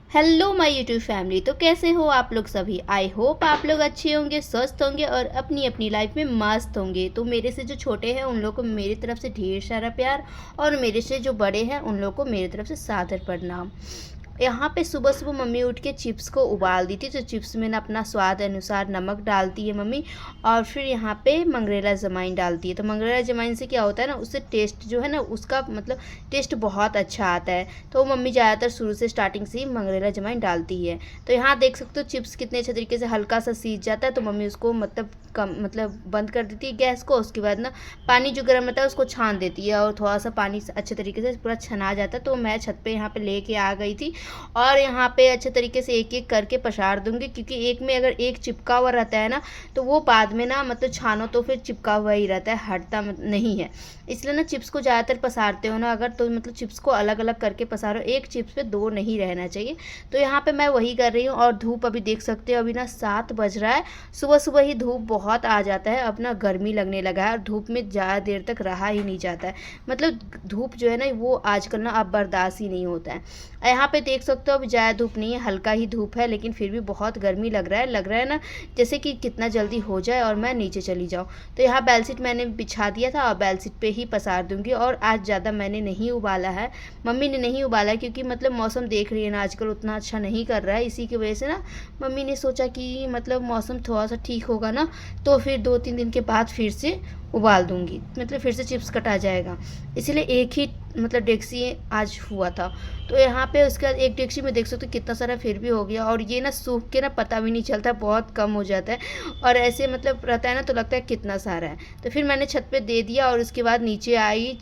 Hello my YouTube family. तो कैसे हो आप लोग सभी। आई होप आप लोग अच्छे होंगे, स्वस्थ होंगे और अपनी अपनी लाइफ में मस्त होंगे। तो मेरे से जो छोटे हैं उन लोग को मेरी तरफ से ढेर सारा प्यार और मेरे से जो बड़े हैं उन लोग को मेरी तरफ से सादर प्रणाम। यहाँ पे सुबह सुबह मम्मी उठ के चिप्स को उबाल दी थी, तो चिप्स में ना अपना स्वाद अनुसार नमक डालती है मम्मी, और फिर यहाँ पे मंगरेला जमाइन डालती है। तो मंगरेला जमाइन से क्या होता है ना, उससे टेस्ट जो है ना उसका मतलब टेस्ट बहुत अच्छा आता है। तो मम्मी ज़्यादातर शुरू से स्टार्टिंग से ही मंगरेला जमाइन डालती है। तो यहाँ देख सकते हो चिप्स कितने अच्छे तरीके से हल्का सा सीज जाता है, तो मम्मी उसको मतलब कम मतलब बंद कर देती है गैस को। उसके बाद ना पानी जो गर्म रहता है उसको छान देती है, और थोड़ा सा पानी अच्छे तरीके से पूरा छना जाता है। तो मैं छत पे यहाँ पे लेके आ गई थी, और यहाँ पे अच्छे तरीके से एक एक करके पसार दूंगी, क्योंकि एक में अगर एक चिपका हुआ रहता है ना तो वो बाद में ना मतलब छानो तो फिर चिपका हुआ ही रहता है, हटता नहीं है। इसलिए ना चिप्स को ज़्यादातर पसारते हो ना अगर, तो मतलब चिप्स को अलग अलग करके पसारो, एक चिप्स पे दो नहीं रहना चाहिए। तो यहाँ पे मैं वही कर रही हूँ। और धूप अभी देख सकते हो, अभी ना 7 बज रहा है। सुबह सुबह ही धूप बहुत आ जाता है, अब ना गर्मी लगने लगा है और धूप में ज़्यादा देर तक रहा ही नहीं जाता है। मतलब धूप जो है ना वो आजकल ना अब बर्दाश्त ही नहीं होता है। यहाँ पे देख सकते हो अभी ज़्यादा धूप नहीं है, हल्का ही धूप है, लेकिन फिर भी बहुत गर्मी लग रहा है ना जैसे कि कितना जल्दी हो जाए और मैं नीचे चली जाऊँ। तो यहाँ बेलशीट मैंने बिछा दिया था और बेलशीट पे ही पसार दूंगी। और आज ज़्यादा मैंने नहीं उबाला है, मम्मी ने नहीं उबाला है, क्योंकि मतलब मौसम देख रही है ना आजकल उतना अच्छा नहीं कर रहा है। इसी की वजह से ना मम्मी ने सोचा कि मतलब मौसम थोड़ा सा ठीक होगा ना तो फिर 2-3 दिन के बाद फिर से उबाल दूंगी, मतलब फिर से चिप्स कटा जाएगा। इसीलिए एक ही मतलब डेक्सी आज हुआ था। तो यहाँ पे उसके बाद एक डेक्सी में देख सकते हो कितना सारा फिर भी हो गया, और ये ना सूख के ना पता भी नहीं चलता, बहुत कम हो जाता है। और ऐसे मतलब रहता है ना तो लगता है कितना सारा है। तो फिर मैंने छत पे दे दिया और उसके बाद नीचे आई,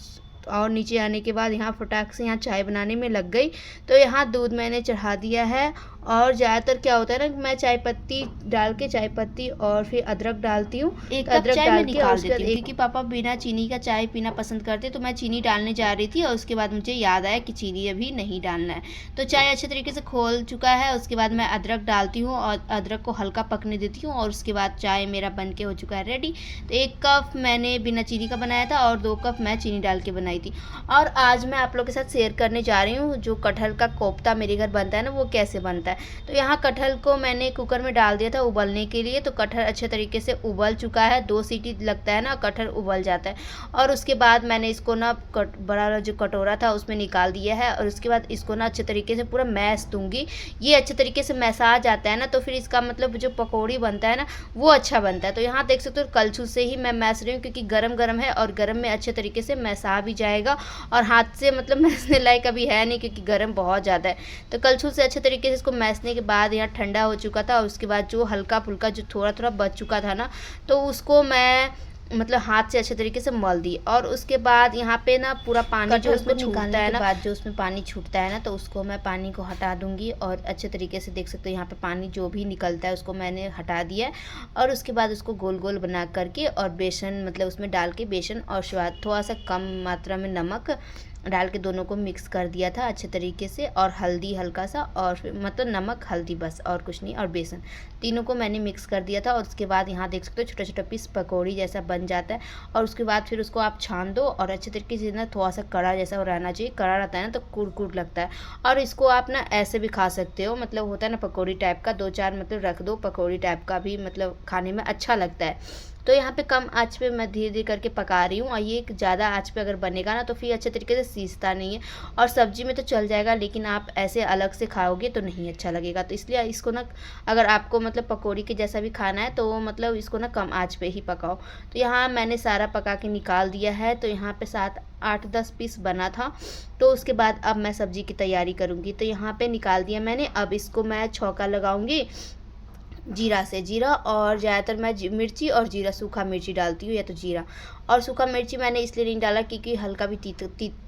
और नीचे आने के बाद यहाँ फटाक से यहाँ चाय बनाने में लग गई। तो यहाँ दूध मैंने चढ़ा दिया है, और ज़्यादातर क्या होता है ना मैं चाय पत्ती डाल के, चाय पत्ती और फिर अदरक डालती हूँ, एक अदरक चाय डाल के। और उसके बाद क्योंकि पापा बिना चीनी का चाय पीना पसंद करते, तो मैं चीनी डालने जा रही थी और उसके बाद मुझे याद आया कि चीनी अभी नहीं डालना है। तो चाय अच्छे तरीके से खोल चुका है, उसके बाद मैं अदरक डालती हूँ और अदरक को हल्का पकने देती हूँ, और उसके बाद चाय मेरा बन के हो चुका है रेडी। तो 1 कप मैंने बिना चीनी का बनाया था और 2 कप मैं चीनी डाल के बनाई थी। और आज मैं आप लोग के साथ शेयर करने जा रही हूँ जो कटहल का कोफ्ता मेरे घर बनता है ना वो कैसे बनता है। तो यहाँ कटहल को मैंने कुकर में डाल दिया था उबलने के लिए। तो कटहल अच्छे तरीके से उबल चुका है, 2 सीटी लगता है ना कटहल उबल जाता है। और उसके बाद मैंने इसको ना बड़ा जो कटोरा था उसमें निकाल दिया है, और उसके बाद इसको ना अच्छे तरीके से पूरा मैश दूंगी। ये अच्छे तरीके से मैसा जाता है ना तो फिर इसका मतलब जो पकौड़ी बनता है ना वो अच्छा बनता है। तो यहाँ देख सकते हो कलछुल से ही मैं मैस रही हूँ, क्योंकि गरम गरम है और गरम में अच्छे तरीके से मैसा भी जाएगा, और हाथ से मतलब मैसने लायक अभी है नहीं क्योंकि गर्म बहुत ज़्यादा है। तो कलछुल से अच्छे तरीके से इसको मैसने के बाद यहाँ ठंडा हो चुका था, और उसके बाद जो हल्का फुल्का जो थोड़ा थोड़ा बच चुका था ना तो उसको मैं मतलब हाथ से अच्छे तरीके से मल दी। और उसके बाद यहाँ पे ना पूरा पानी जो उसमें छूटता है ना, बाद जो उसमें पानी छूटता है ना तो उसको मैं पानी को हटा दूंगी। और अच्छे तरीके से देख सकते हो यहाँ पे पानी जो भी निकलता है उसको मैंने हटा दिया। और उसके बाद उसको गोल गोल बना करके और बेसन मतलब उसमें डाल के बेसन और स्वाद थोड़ा सा कम मात्रा में नमक डाल के दोनों को मिक्स कर दिया था अच्छे तरीके से, और हल्दी हल्का सा, और फिर मतलब नमक हल्दी बस और कुछ नहीं, और बेसन तीनों को मैंने मिक्स कर दिया था। और उसके बाद यहाँ देख सकते हो छोटा छोटा पीस पकौड़ी जैसा बन जाता है। और उसके बाद फिर उसको आप छान दो, और अच्छे तरीके से ना थोड़ा सा कड़ा जैसा रहना चाहिए, कड़ा रहता है ना तो कुरकुर लगता है। और इसको आप ना ऐसे भी खा सकते हो, मतलब होता है ना पकौड़ी टाइप का, 2-4 मतलब रख दो पकौड़ी टाइप का भी, मतलब खाने में अच्छा लगता है। तो यहाँ पे कम आंच पे मैं धीरे धीरे करके पका रही हूँ, और ये ज़्यादा आंच पे अगर बनेगा ना तो फिर अच्छे तरीके से सीजता नहीं है। और सब्जी में तो चल जाएगा, लेकिन आप ऐसे अलग से खाओगे तो नहीं अच्छा लगेगा। तो इसलिए इसको ना अगर आपको मतलब पकौड़ी के जैसा भी खाना है तो मतलब इसको ना कम आंच पे ही पकाओ। तो यहाँ मैंने सारा पका के निकाल दिया है। तो यहाँ पे 7-8-10 पीस बना था। तो उसके बाद अब मैं सब्जी की तैयारी करूँगी। तो यहाँ पे निकाल दिया मैंने, अब इसको मैं छौंका लगाऊंगी जीरा से। जीरा और ज़्यादातर मैं मिर्ची और जीरा, सूखा मिर्ची डालती हूँ या तो जीरा। और सूखा मिर्ची मैंने इसलिए नहीं डाला क्योंकि हल्का भी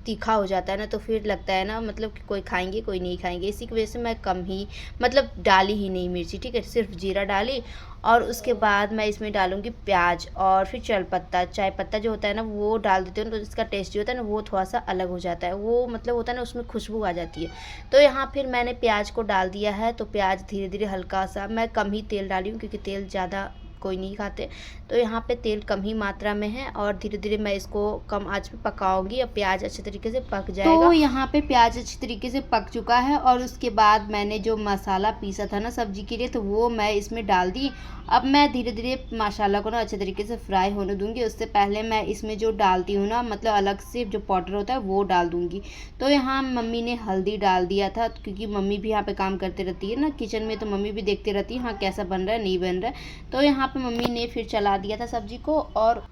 तीखा हो जाता है ना, तो फिर लगता है ना मतलब कि कोई खाएंगे कोई नहीं खाएंगे, इसी की वजह से मैं कम ही मतलब डाली ही नहीं मिर्ची, ठीक है, सिर्फ जीरा डाली। और उसके बाद मैं इसमें डालूँगी प्याज और फिर चाय पत्ता जो होता है ना वो डाल देती हूँ, तो इसका टेस्ट जो होता है ना वो थोड़ा सा अलग हो जाता है, वो मतलब होता है ना उसमें खुशबू आ जाती है। तो यहाँ फिर मैंने प्याज को डाल दिया है। तो प्याज धीरे धीरे हल्का सा, मैं कम ही तेल डाली हूँ क्योंकि तेल ज़्यादा कोई नहीं खाते। तो यहाँ पे तेल कम ही मात्रा में है और धीरे धीरे मैं इसको कम आंच पे पकाऊंगी। अब प्याज अच्छे तरीके से पक जाएगा। तो यहाँ पे प्याज अच्छी तरीके से पक चुका है और उसके बाद मैंने जो मसाला पीसा था ना सब्जी के लिए, तो वो मैं इसमें डाल दी। अब मैं धीरे धीरे मसाला को ना अच्छे तरीके से फ्राई होने दूंगी। उससे पहले मैं इसमें जो डालती हूँ ना, मतलब अलग से जो पाउडर होता है वो डाल दूंगी। तो यहाँ मम्मी ने हल्दी डाल दिया था, क्योंकि मम्मी भी यहाँ पे काम करती रहती है ना किचन में, तो मम्मी भी देखती रहती है हाँ कैसा बन रहा है नहीं बन रहा है। तो यहाँ पे मम्मी ने फिर चला दिया था सब्जी को और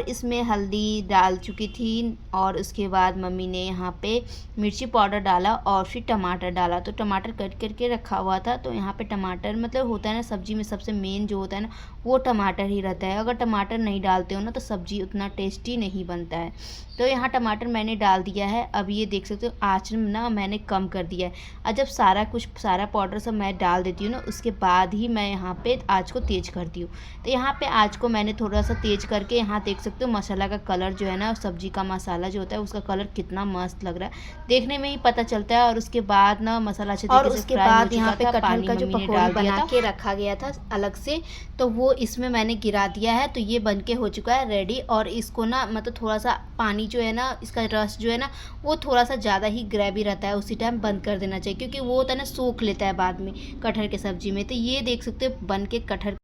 इसमें हल्दी डाल चुकी थी। और उसके बाद मम्मी ने यहाँ पे मिर्ची पाउडर डाला और फिर टमाटर डाला। तो टमाटर कट करके रखा हुआ था। तो यहाँ पे टमाटर मतलब होता है ना सब्जी में सबसे मेन जो होता है ना वो टमाटर ही रहता है। अगर टमाटर नहीं डालते हो ना तो सब्जी उतना टेस्टी नहीं बनता है। तो यहाँ टमाटर मैंने डाल दिया है। अब ये देख सकते हो आँच ना मैंने कम कर दिया है। और जब सारा पाउडर सब मैं डाल देती हूँ ना, उसके बाद ही मैं यहाँ पे आँच को तेज़ करती हूँ। तो यहाँ पे आँच को मैंने थोड़ा सा तेज़ करके यहाँ देख सकते हो मसाला का कलर जो है ना, सब्जी का मसाला जो होता है उसका कलर कितना मस्त लग रहा है, देखने में ही पता चलता है। और उसके बाद ना मसाला अच्छे तरीके से फ्राई हो चुका था। यहाँ पे कटहल का जो पकौड़ी बना के रखा गया था अलग से, तो वो इसमें मैंने गिरा दिया है। तो ये बन के हो चुका है रेडी। और इसको ना मतलब थोड़ा सा पानी जो है ना, इसका रस जो है ना वो थोड़ा सा ज़्यादा ही ग्रेवी रहता है, उसी टाइम बंद कर देना चाहिए, क्योंकि वो होता है ना सोख लेता है बाद में कटहल के सब्जी में। तो ये देख सकते हो बन के कटहल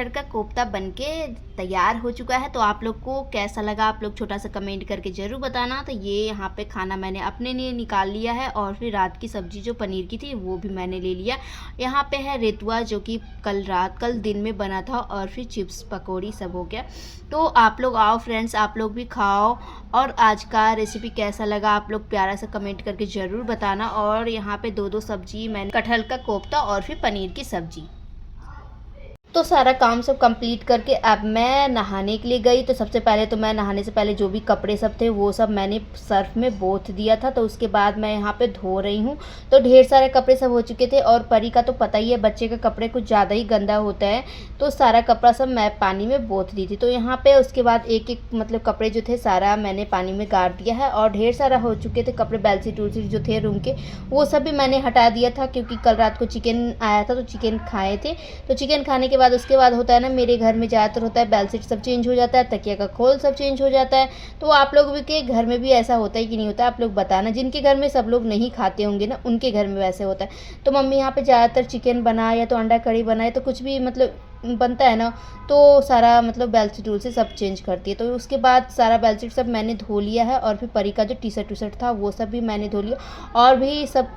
का कोफ्ता बनके तैयार हो चुका है। तो आप लोग को कैसा लगा आप लोग छोटा सा कमेंट करके ज़रूर बताना। तो ये यहाँ पे खाना मैंने अपने लिए निकाल लिया है और फिर रात की सब्जी जो पनीर की थी वो भी मैंने ले लिया। यहाँ पे है रेतुआ जो कि कल दिन में बना था, और फिर चिप्स पकौड़ी सब हो गया। तो आप लोग आओ फ्रेंड्स, आप लोग भी खाओ। और आज का रेसिपी कैसा लगा आप लोग प्यारा सा कमेंट करके ज़रूर बताना। और यहाँ पे दो सब्जी मैंने, कटहल का कोफ्ता और फिर पनीर की सब्जी। तो सारा काम सब कंप्लीट करके अब मैं नहाने के लिए गई। तो सबसे पहले तो मैं नहाने से पहले जो भी कपड़े सब थे वो सब मैंने सर्फ में बोथ दिया था। तो उसके बाद मैं यहाँ पे धो रही हूँ। तो ढेर सारे कपड़े सब हो चुके थे। और परी का तो पता ही है, बच्चे का कपड़े कुछ ज़्यादा ही गंदा होता है, तो सारा कपड़ा सब मैं पानी में बोथ दी थी। तो यहाँ पे उसके बाद एक एक मतलब कपड़े जो थे सारा मैंने पानी में गाड़ दिया है। और ढेर सारा हो चुके थे कपड़े, बेडशीट उलसीट जो थे रूम के वो सब भी मैंने हटा दिया था, क्योंकि कल रात को चिकन आया था तो चिकन खाए थे। तो चिकन खाने के बाद उसके बाद होता है ना मेरे घर में ज़्यादातर होता है बेडशीट सब चेंज हो जाता है, तकिया का खोल सब चेंज हो जाता है। तो आप लोग के घर में भी ऐसा होता है कि नहीं होता, आप लोग बताना। जिनके घर में सब लोग नहीं खाते होंगे ना उनके घर में वैसे होता है। तो मम्मी यहाँ पे ज़्यादातर चिकन बनाए या तो अंडा कड़ी बनाए तो कुछ भी मतलब बनता है ना, तो सारा मतलब बेडशीट से सब चेंज करती है। तो उसके बाद सारा बेडशीट सब मैंने धो लिया है। और फिर परी का जो टी शर्ट था वो सब भी मैंने धो लिया। और भी सब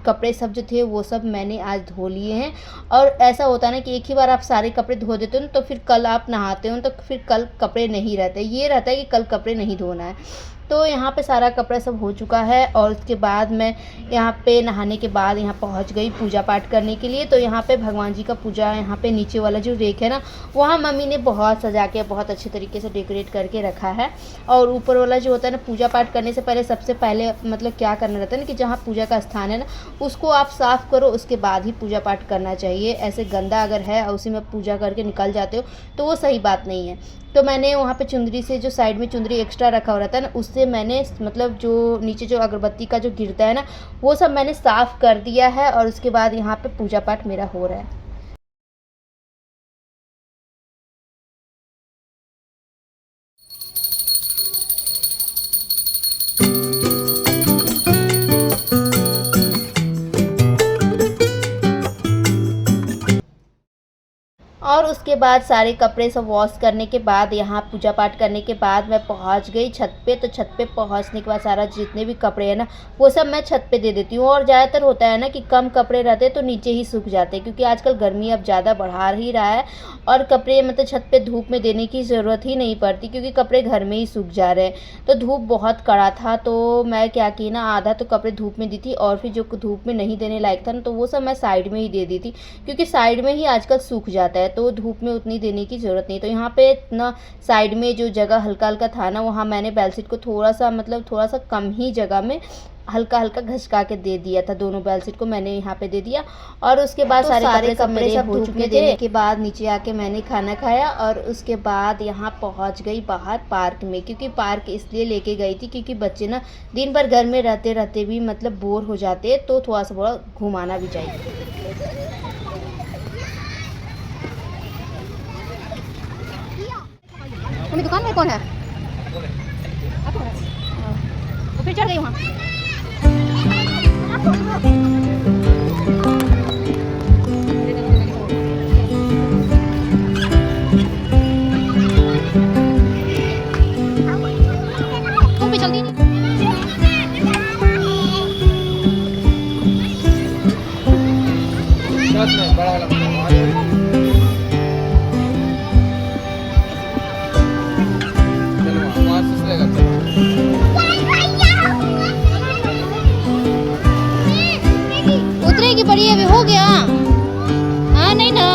कपड़े सब जो थे वो सब मैंने आज धो लिए हैं। और ऐसा होता है ना कि एक ही बार आप सारे कपड़े धो देते हो तो फिर कल आप नहाते हो तो फिर कल कपड़े नहीं रहते, ये रहता है कि कल कपड़े नहीं धोना है। तो यहाँ पे सारा कपड़ा सब हो चुका है। और उसके बाद मैं यहाँ पे नहाने के बाद यहाँ पहुँच गई पूजा पाठ करने के लिए। तो यहाँ पे भगवान जी का पूजा, यहाँ पे नीचे वाला जो रेक है ना वहाँ मम्मी ने बहुत सजा के बहुत अच्छे तरीके से डेकोरेट करके रखा है। और ऊपर वाला जो होता है ना, पूजा पाठ करने से पहले सबसे पहले मतलब क्या करना रहता है ना कि जहाँ पूजा का स्थान है ना उसको आप साफ़ करो, उसके बाद ही पूजा पाठ करना चाहिए। ऐसे गंदा अगर है और उसी में पूजा करके निकल जाते हो तो वो सही बात नहीं है। तो मैंने वहाँ पे चुंदरी से जो साइड में चुंदरी एक्स्ट्रा रखा हुआ रहता है ना, उससे मैंने मतलब जो नीचे जो अगरबत्ती का जो गिरता है ना वो सब मैंने साफ़ कर दिया है। और उसके बाद यहाँ पे पूजा पाठ मेरा हो रहा है। और उसके बाद सारे कपड़े सब वॉश करने के बाद यहाँ पूजा पाठ करने के बाद मैं पहुँच गई छत पे। तो छत पे पहुँचने के बाद सारा जितने भी कपड़े हैं ना वो सब मैं छत पे दे देती हूँ। और ज़्यादातर होता है ना कि कम कपड़े रहते हैं तो नीचे ही सूख जाते हैं, क्योंकि आजकल गर्मी अब ज़्यादा बढ़ा ही रहा है। और कपड़े मतलब छत पे धूप में देने की ज़रूरत ही नहीं पड़ती, क्योंकि कपड़े घर में ही सूख जा रहे हैं। तो धूप बहुत कड़ा था तो मैं क्या की ना, आधा तो कपड़े धूप में दी थी और फिर जो धूप में नहीं देने लायक था ना तो वो सब मैं साइड में ही दे दी थी, क्योंकि साइड में ही आजकल सूख जाता है तो धूप में उतनी देने की ज़रूरत नहीं। तो यहाँ पे ना साइड में जो जगह हल्का हल्का था ना वहाँ मैंने बेडशीट को थोड़ा सा कम ही जगह में हल्का हल्का घसका के दे दिया था। दोनों बेडशीट को मैंने यहाँ पे दे दिया। और उसके बाद तो सारे कपड़े सब हो चुके थे। देने के बाद नीचे आके मैंने खाना खाया और उसके बाद यहाँ पहुँच गई बाहर पार्क में, क्योंकि पार्क इसलिए लेके गई थी क्योंकि बच्चे ना दिन भर घर में रहते रहते भी मतलब बोर हो जाते, तो थोड़ा सा बड़ा घुमाना भी चाहिए। तुम्हें दुकान में कौन है? आप हो? तो फिर चढ़ गई वहाँ। तुम भी जल्दी बड़ा वाला चलो वहाँ से चलेगा उतरेगी बड़ी अभी हो गया। हाँ नहीं ना।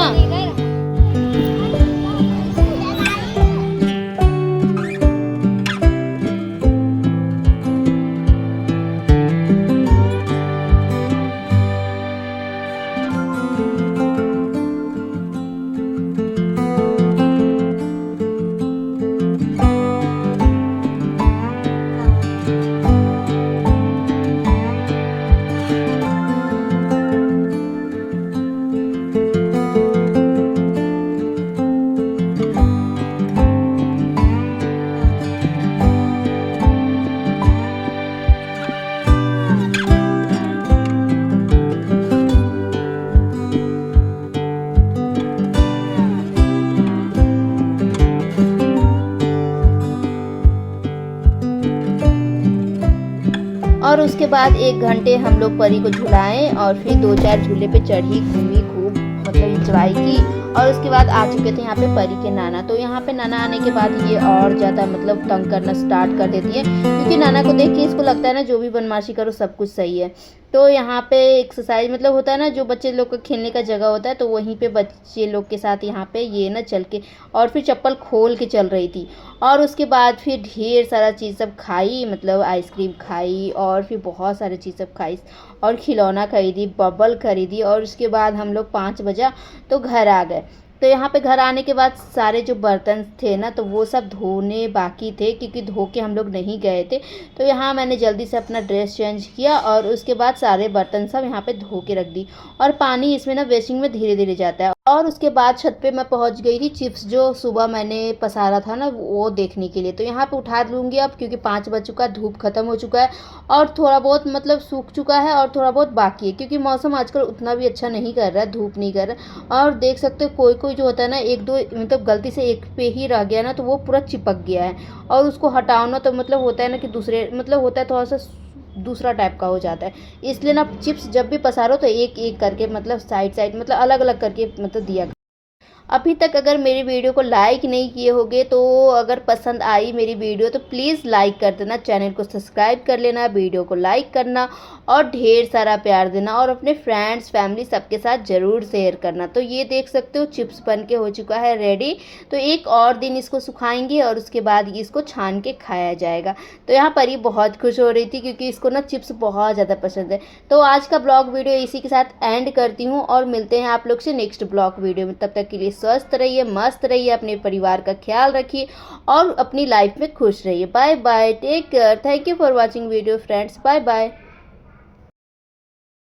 और उसके बाद 1 घंटे हम लोग परी को झुलाएं और फिर 2-4 झूले पे चढ़ी, घूमी, खूब मतलब इंजॉय की। और उसके बाद आ चुके थे यहाँ पे परी के नाना। तो यहाँ पे नाना आने के बाद ये और ज़्यादा मतलब तंग करना स्टार्ट कर देती है, क्योंकि नाना को देख के इसको लगता है ना जो भी बदमाशी करो सब कुछ सही है। तो यहाँ पे एक्सरसाइज मतलब होता है ना, जो बच्चे लोग का खेलने का जगह होता है, तो वहीं पे बच्चे लोग के साथ यहाँ पे ये ना चल के और फिर चप्पल खोल के चल रही थी। और उसके बाद फिर ढेर सारा चीज़ सब खाई, मतलब आइसक्रीम खाई और फिर बहुत सारी चीज़ सब खाई और खिलौना खरीदी, बबल खरीदी। और उसके बाद हम लोग 5 बजा तो घर आ गए। तो यहाँ पे घर आने के बाद सारे जो बर्तन थे ना, तो वो सब धोने बाकी थे, क्योंकि धो के हम लोग नहीं गए थे। तो यहाँ मैंने जल्दी से अपना ड्रेस चेंज किया और उसके बाद सारे बर्तन सब यहाँ पे धो के रख दी। और पानी इसमें ना वेस्टिंग में धीरे धीरे जाता है। और उसके बाद छत पे मैं पहुँच गई थी चिप्स जो सुबह मैंने पसारा था ना, वो देखने के लिए। तो यहाँ पे उठा लूँगी अब, क्योंकि 5 बज चुका है, धूप खत्म हो चुका है और थोड़ा बहुत मतलब सूख चुका है और थोड़ा बहुत बाकी है, क्योंकि मौसम आजकल उतना भी अच्छा नहीं कर रहा है, धूप नहीं कर रहा। और देख सकते हो कोई कोई जो होता है ना, 1-2 मतलब गलती से एक पे ही रह गया ना, तो वो पूरा चिपक गया है। और उसको हटाओ ना तो मतलब होता है ना कि दूसरे मतलब होता है थोड़ा सा दूसरा टाइप का हो जाता है। इसलिए ना चिप्स जब भी पसारो तो एक एक करके मतलब साइड साइड मतलब अलग अलग करके मतलब दिया। अभी तक अगर मेरी वीडियो को लाइक नहीं किए होगे, तो अगर पसंद आई मेरी वीडियो तो प्लीज़ लाइक कर देना, चैनल को सब्सक्राइब कर लेना, वीडियो को लाइक करना और ढेर सारा प्यार देना और अपने फ्रेंड्स फैमिली सबके साथ ज़रूर शेयर करना। तो ये देख सकते हो चिप्स बन के हो चुका है रेडी। तो एक और दिन इसको सुखाएंगे और उसके बाद इसको छान के खाया जाएगा। तो यहाँ पर ही बहुत खुश हो रही थी, क्योंकि इसको ना चिप्स बहुत ज़्यादा पसंद है। तो आज का ब्लॉग वीडियो इसी के साथ एंड करती हूँ और मिलते हैं आप लोग से नेक्स्ट ब्लॉग वीडियो में। तब तक के लिए स्वस्थ रहिए, मस्त रहिए, अपने परिवार का ख्याल रखिए और अपनी लाइफ में खुश रहिए। Bye bye, take care, thank you for watching video friends, bye bye.